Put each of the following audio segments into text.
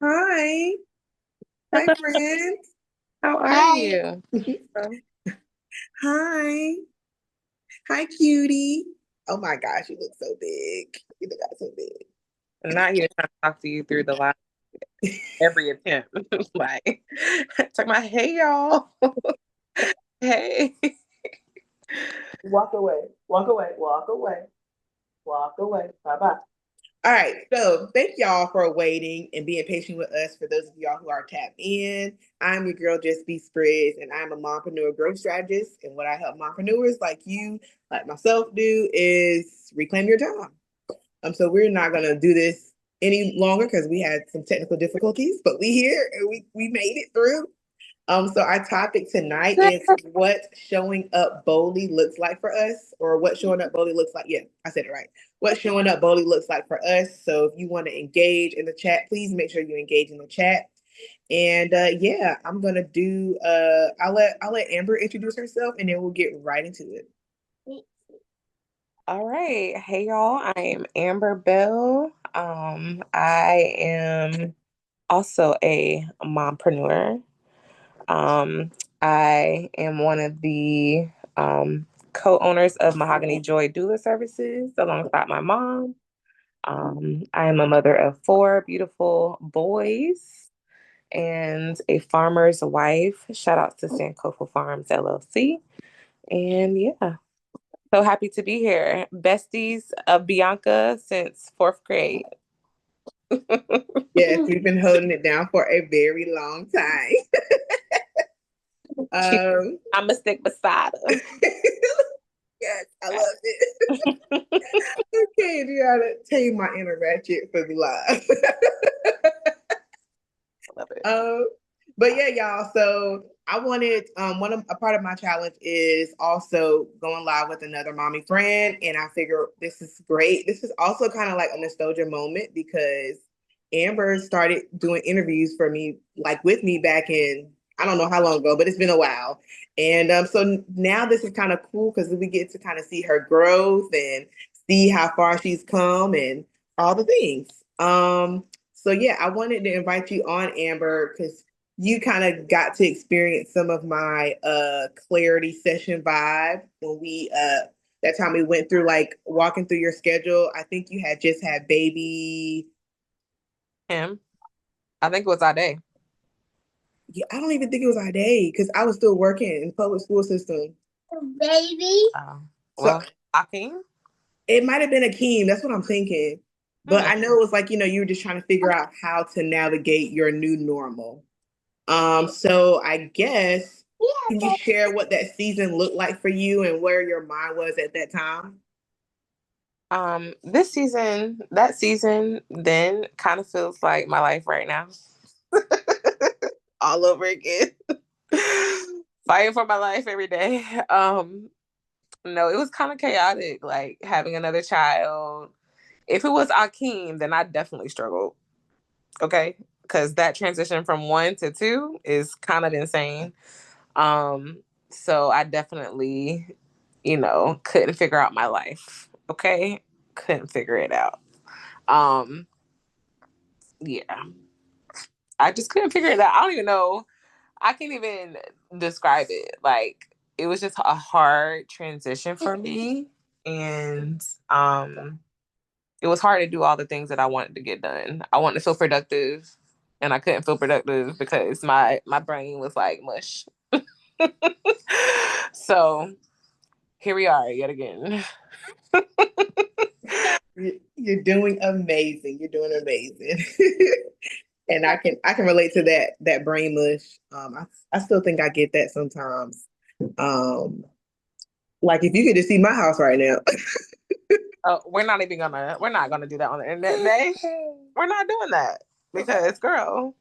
Hi. Hi, friend. How are Hi. you? Hi. Hi, cutie. Oh my gosh, you look so big. You look so I'm not here trying to talk to you through the last big. every attempt. Like, talk my hey y'all. Hey. Walk away. Walk away. Walk away. Walk away. Bye bye. All right. So thank y'all for waiting and being patient with us. For those of y'all who are tapped in, I'm your girl, just B.Spriggs, and I'm a mompreneur growth strategist. And what I help mompreneurs like you, like myself, do is reclaim your time. So we're not gonna do this any longer because we had some technical difficulties, but we here and we made it through. So our topic tonight is what showing up boldly looks like for us, or what showing up boldly looks like. Yeah, I said it right. What showing up boldly looks like for us. So if you want to engage in the chat, please make sure you engage in the chat. And yeah, I'm gonna do. I'll let Amber introduce herself, and then we'll get right into it. All right. Hey y'all. I am Amber Bell. I am also a mompreneur. Um, I am one of the co-owners of Mahogany Joy Doula Services alongside my mom. I am a mother of four beautiful boys and a farmer's wife. Shout out to Sankofa Farms LLC. And yeah, so happy to be here. Besties of Bianca since fourth grade. Yes, we've been holding it down for a very long time. She, Um, I'm a stick beside her. yes, I love it. Okay, you gotta tame my inner ratchet for the live. Love it. um, but yeah, y'all. So I wanted one of a part of my challenge is also going live with another mommy friend, and I figure this is great. This is also kind of like a nostalgia moment because Amber started doing interviews for me, like with me back in I don't know how long ago, but it's been a while. And so now this is kind of cool because we get to kind of see her growth and see how far she's come and all the things. So yeah, I wanted to invite you on, Amber, because you kind of got to experience some of my clarity session vibe when we that time we went through like walking through your schedule. I think you had just had baby. Him. I think it was our day. Yeah, I don't even think it was our day because I was still working in the public school system. Baby. So Well, Akeem. it might have been Akeem. That's what I'm thinking. But Hmm. I know it was like, you were just trying to figure out how to navigate your new normal. So I guess can you share what that season looked like for you and where your mind was at that time? This season, that season, then kind of feels like my life right now, all over again. Fighting for my life every day. No, it was kind of chaotic, like having another child. If it was Akeem, then I definitely struggled. Okay, because that transition from one to two is kind of insane. Um, so I definitely, couldn't figure out my life. Okay, couldn't figure it out. Um, yeah, I just couldn't figure it out. I don't even know. I can't even describe it. Like it was just a hard transition for me, and it was hard to do all the things that I wanted to get done. I wanted to feel productive, and I couldn't feel productive because my brain was like mush. So here we are yet again. You're doing amazing. You're doing amazing. And I can relate to that brain mush. I still think I get that sometimes. Um, like if you could just see my house right now. Oh, we're not gonna do that on the internet today. We're not doing that because girl,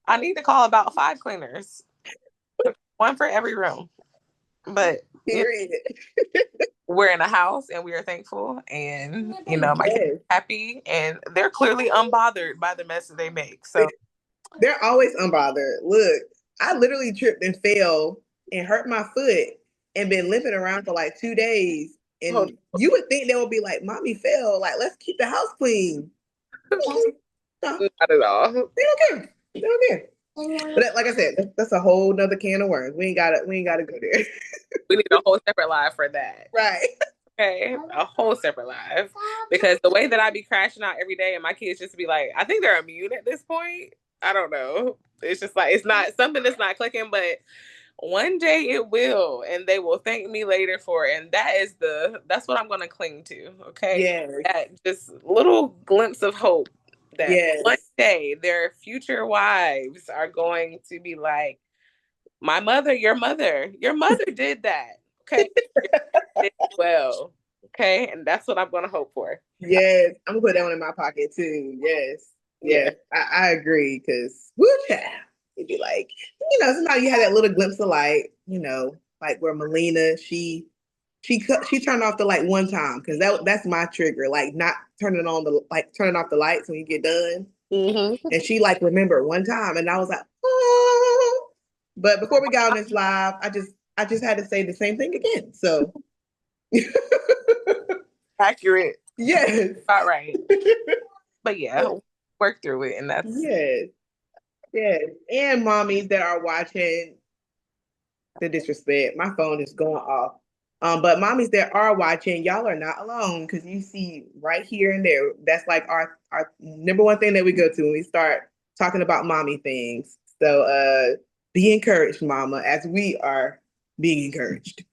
I need to call about five cleaners, one for every room. But Period. we're in a house and we are thankful, and my kids Yes. are happy and they're clearly unbothered by the mess that they make. So They're always unbothered. Look, I literally tripped and fell and hurt my foot and been limping around for like 2 days. And you would think they would be like, "Mommy fell. Like, let's keep the house clean." No, Not at all. they don't care. They don't care. But like I said, that's a whole nother can of worms. We ain't gotta go there. We need a whole separate live for that. Right. Okay, a whole separate live. Because the way that I be crashing out every day and my kids just be like, I think they're immune at this point. I don't know. It's just like, it's not something that's not clicking, but one day it will, and they will thank me later for it. And that's what I'm gonna cling to. Okay. Yes. That just little glimpse of hope that one Yes. day their future wives are going to be like, my mother, your mother did that. Okay. Did well. Okay. And that's what I'm gonna hope for. Yes. I'm gonna put that one in my pocket too. Yes. Yeah. Yes. I agree. Cause woo child. It'd be like, sometimes you have that little glimpse of light, like where Melina, she turned off the light one time because that's my trigger, like not turning turning off the lights when you get done. Mm-hmm. And she like remembered one time, and I was like, oh. But before we got on this live, I just had to say the same thing again. So Accurate. yes, All right. But yeah, work through it, and that's yes, yes. And mommies that are watching, the disrespect, my phone is going off. But mommies that are watching, y'all are not alone because you see right here and there. That's like our number one thing that we go to when we start talking about mommy things. So be encouraged, mama, as we are being encouraged.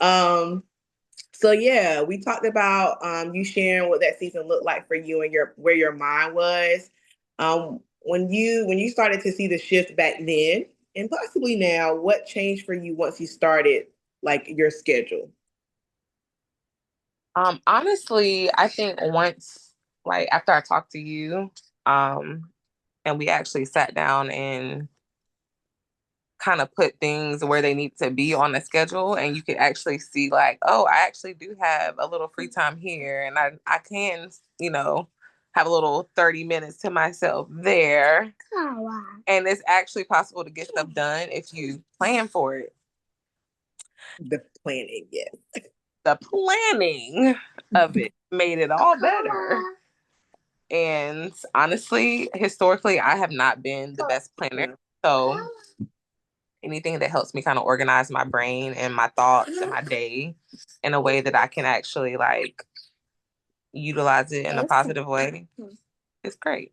So yeah, we talked about you sharing what that season looked like for you and where your mind was. When you started to see the shift back then and possibly now, what changed for you once you started like your schedule? honestly, I think once, like after I talked to you, and we actually sat down and kind of put things where they need to be on the schedule, and you could actually see like, oh, I actually do have a little free time here, and I can, have a little 30 minutes to myself there. Oh, wow. And it's actually possible to get stuff done if you plan for it. The planning, yes. The planning of it made it all better. And honestly, historically, I have not been the best planner. So anything that helps me kind of organize my brain and my thoughts and my day in a way that I can actually like utilize it in a positive way is great.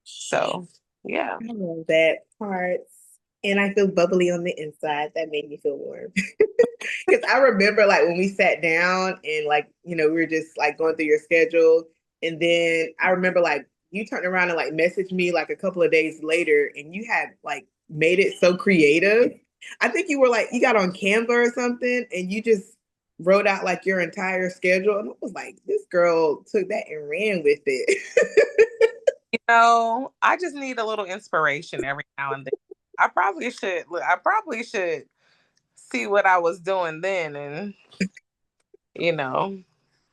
So yeah. I love that part. And I feel bubbly on the inside. That made me feel warm. Because I remember like when we sat down and like, we were just like going through your schedule. And then I remember like you turned around and like messaged me like a couple of days later and you had like made it so creative. I think you were like, you got on Canva or something and you just wrote out like your entire schedule. And I was like, this girl took that and ran with it. I just need a little inspiration every now and then. I probably should see what I was doing then and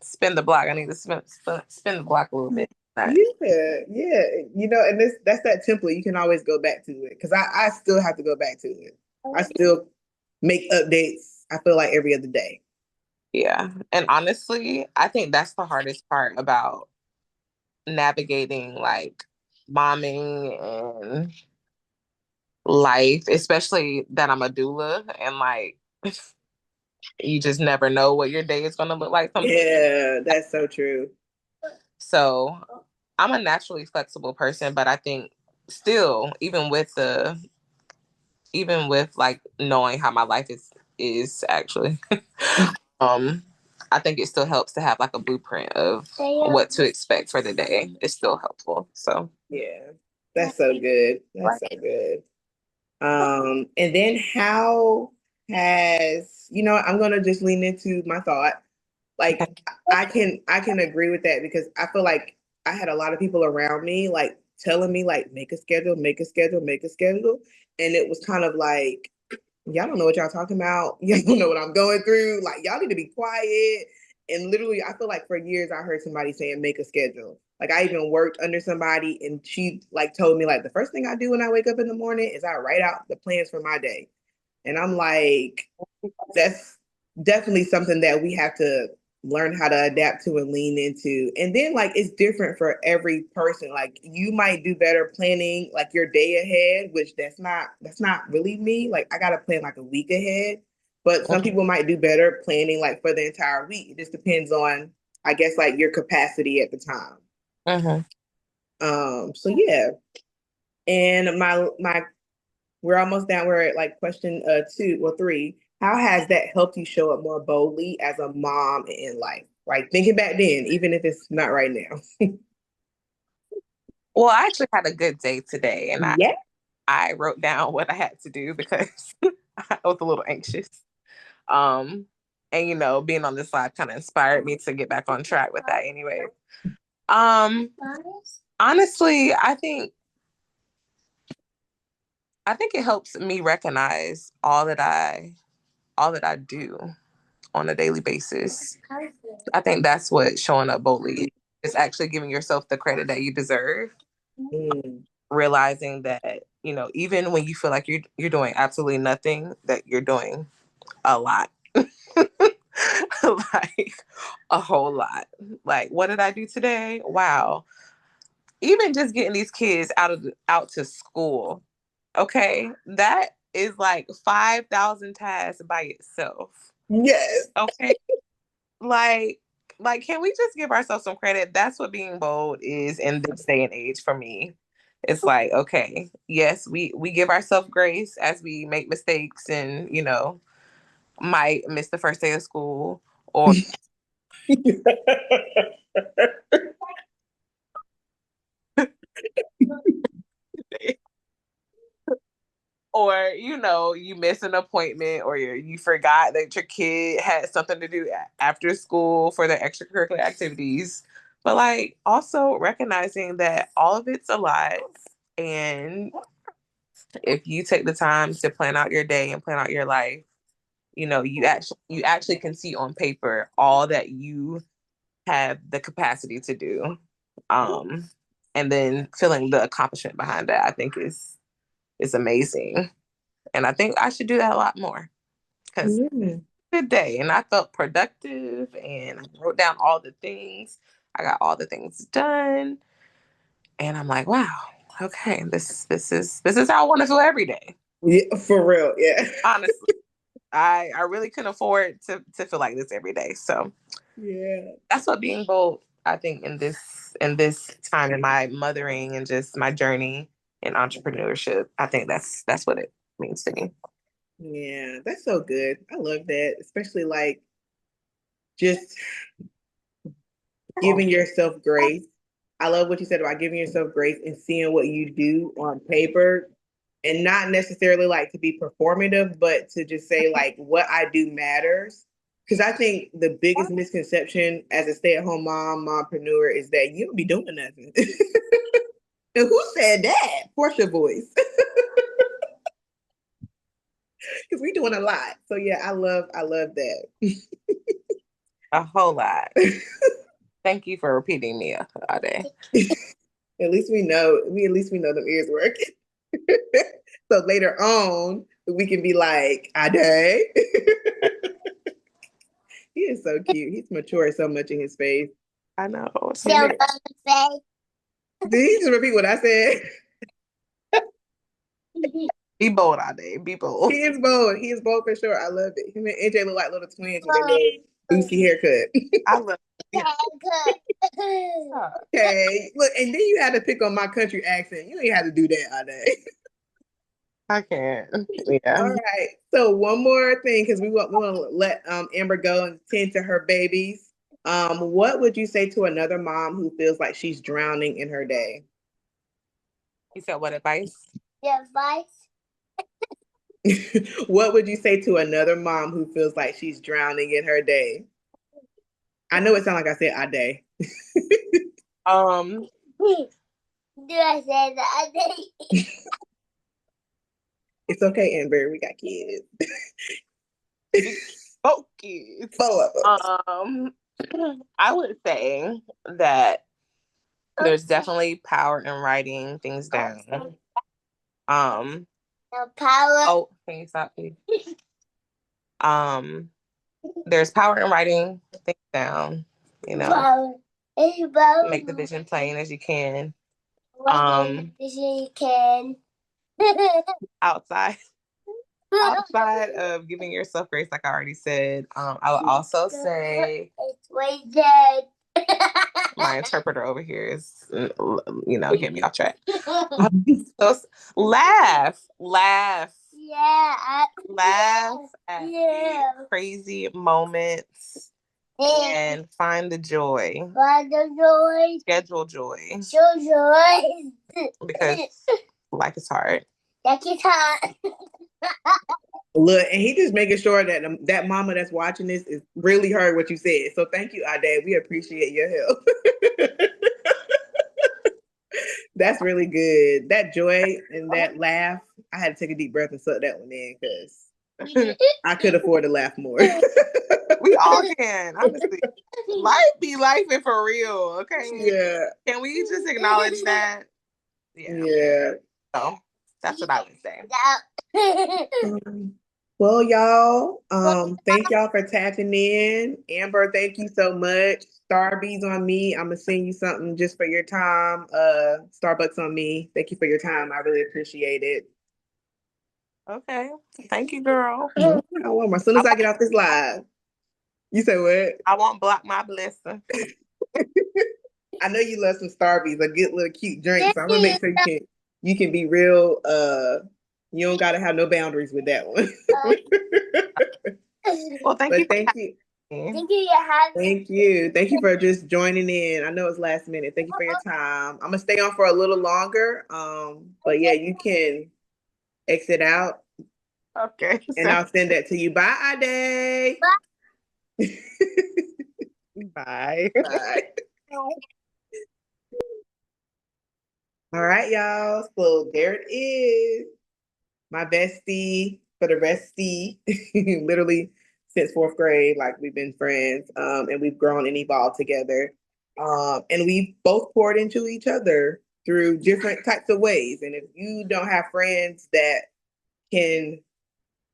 spin the block. I need to spin the block a little bit. Yeah, yeah. And that's that template. You can always go back to it. Because I still have to go back to it. I still make updates, I feel like every other day. Yeah. And honestly, I think that's the hardest part about navigating like momming and life, especially that I'm a doula and like you just never know what your day is going to look like. Yeah, that's so true. So I'm a naturally flexible person, but I think still, even with like knowing how my life is actually, um, I think it still helps to have like a blueprint of what to expect for the day. It's still helpful. So Yeah, that's so good. That's so good. And then how I'm gonna just lean into my thought. Like I can agree with that because I feel like I had a lot of people around me like telling me like make a schedule, make a schedule, make a schedule. And it was kind of like, y'all don't know what y'all talking about. Y'all don't know what I'm going through. Like y'all need to be quiet. And literally, I feel like for years I heard somebody saying make a schedule. Like I even worked under somebody and she like told me like the first thing I do when I wake up in the morning is I write out the plans for my day. And I'm like, that's definitely something that we have to learn how to adapt to and lean into. And then like it's different for every person. Like you might do better planning like your day ahead, which that's not really me. Like I gotta plan like a week ahead. But some people might do better planning like for the entire week. It just depends on, I guess, like your capacity at the time. So yeah. And my we're almost down. We're at like question two or three. How has that helped you show up more boldly as a mom in life? Like thinking back then, even if it's not right now. Well, I actually had a good day today, and Yeah. I wrote down what I had to do because I was a little anxious. Um, and being on this live kind of inspired me to get back on track with that anyway. Honestly, I think it helps me recognize all that I do on a daily basis. I think that's what showing up boldly is, actually giving yourself the credit that you deserve. Mm. Realizing that, even when you feel like you're doing absolutely nothing, that you're doing a lot. Like a whole lot. Like, what did I do today? Wow. Even just getting these kids out to school. Okay? That is like 5,000 tasks by itself. Yes. Okay? Like can we just give ourselves some credit? That's what being bold is in this day and age for me. It's like, okay, yes, we give ourselves grace as we make mistakes and might miss the first day of school, or you miss an appointment, or you forgot that your kid had something to do after school for their extracurricular activities. But like also recognizing that all of it's a lot, and if you take the time to plan out your day and plan out your life, you actually can see on paper all that you have the capacity to do. Um, and then feeling the accomplishment behind that, I think is amazing. And I think I should do that a lot more because Yeah. good day and I felt productive and I wrote down all the things. I got all the things done. And I'm like, wow, okay, this is how I want to feel every day. Yeah, for real. Yeah. Honestly. I really couldn't afford to feel like this every day. So Yeah. that's what being bold, I think, in this time in my mothering and just my journey in entrepreneurship, I think that's what it means to me. Yeah. That's so good. I love that. Especially like just giving yourself grace. I love what you said about giving yourself grace and seeing what you do on paper and not necessarily like to be performative, but to just say like what I do matters. Because I think the biggest misconception as a stay-at-home mompreneur is that you don't be doing nothing. And who said that? Portia voice. Because we're doing a lot. So yeah, I love that. A whole lot. Thank you for repeating me all day. At least we know them ears working. So later on, we can be like, Ade. He is so cute. He's matured so much in his face. I know. Did he just repeat what I said? Be bold all day. Be bold. He is bold. He is bold for sure. I love it. Him and AJ look like little twins with their little boosie haircut. I love it. Okay. Look, and then you had to pick on my country accent. You ain't had to do that, Ade. I can't. All Yeah. right. So one more thing, because we want to let Amber go and tend to her babies. What would you say to another mom who feels like she's drowning in her day? You said what advice? What would you say to another mom who feels like she's drowning in her day? I know it sounds like I said a day. Um, Do I say that? It's okay, Amber. We got kids. both kids. Both of Um, I would say that there's definitely power in writing things down. Um, No power. oh, can you stop, please? Um, There's power in writing things down, you know. Make the vision plain as you can. Outside outside of giving yourself grace, like I already said, I would also say my interpreter over here is, getting me off track. So, laugh at crazy moments and find the joy. Schedule joy. Because life is hard. Look, and he just making sure that that mama that's watching this is really heard what you said. So thank you, Ade. We appreciate your help. That's really good. That joy and that laugh, I had to take a deep breath and suck that one in because I could afford to laugh more. We all can, honestly. Life be life for real, okay? Yeah. Can we just acknowledge that? Yeah. So that's what I would say. Well, y'all, thank y'all for tapping in. Amber, thank you so much. Starbucks on me. I'm gonna send you something just for your time. Starbucks on me. Thank you for your time. I really appreciate it. Okay. Thank you, girl. As soon as I get off this live. You say what? I won't block my blessing. I know you love some Starbucks, a good little cute drink. So I'm gonna make sure you can be real. You don't gotta have no boundaries with that one. Well, thank you. Thank you. Thank you for just joining in. I know it's last minute. Thank you for your time. I'm gonna stay on for a little longer. But yeah, you can exit out. Okay. And I'll send that to you. Bye, Ade. Bye. Bye. All right, y'all. So there it is. My bestie for the restie. Literally since fourth grade, like we've been friends. And we've grown and evolved together. And we both poured into each other through different types of ways. And if you don't have friends that can,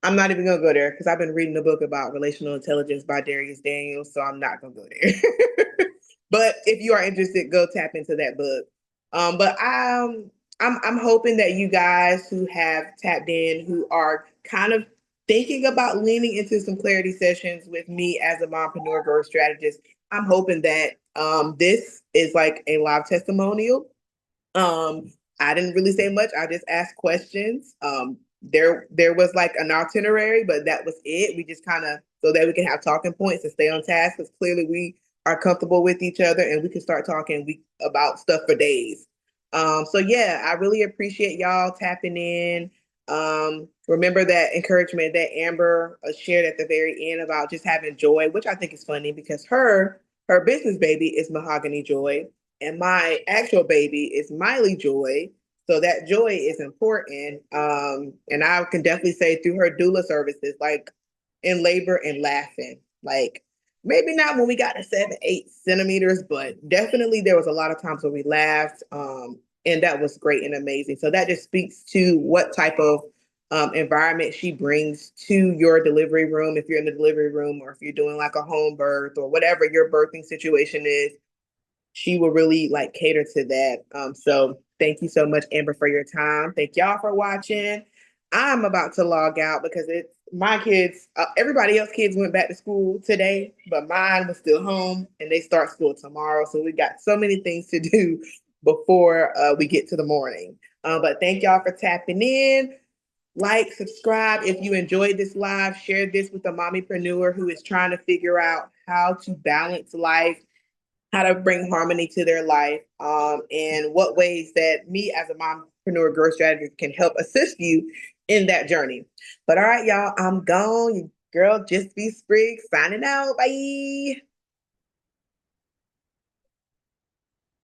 I'm not even gonna go there because I've been reading a book about relational intelligence by Darius Daniels, so I'm not gonna go there. But if you are interested, go tap into that book. But I'm hoping that you guys who have tapped in, who are kind of thinking about leaning into some clarity sessions with me as a mompreneur growth strategist, I'm hoping that this is like a live testimonial. I didn't really say much. I just asked questions. There was like an itinerary, but that was it. We just kind of so that we can have talking points and stay on task because clearly we are comfortable with each other and we can start talking about stuff for days. So yeah, I really appreciate y'all tapping in. Remember that encouragement that Amber shared at the very end about just having joy, which I think is funny because her business baby is Mahogany Joy, and my actual baby is Miley Joy. So that joy is important. And I can definitely say through her doula services, like in labor and laughing, like maybe not when we got to 7, 8 centimeters, but definitely there was a lot of times when we laughed. And that was great and amazing. So that just speaks to what type of environment she brings to your delivery room. If you're in the delivery room or if you're doing like a home birth or whatever your birthing situation is, she will really like cater to that. So thank you so much, Amber, for your time. Thank y'all for watching. I'm about to log out because it's my kids, everybody else kids went back to school today, but mine was still home and they start school tomorrow. So we got so many things to do before we get to the morning. But thank y'all for tapping in. Like, subscribe if you enjoyed this live. Share this with a mommypreneur who is trying to figure out how to balance life, how to bring harmony to their life, and what ways that me as a mompreneur growth strategist can help assist you in that journey. But all right, y'all, I'm gone. Your girl, just B.Spriggs, signing out. Bye.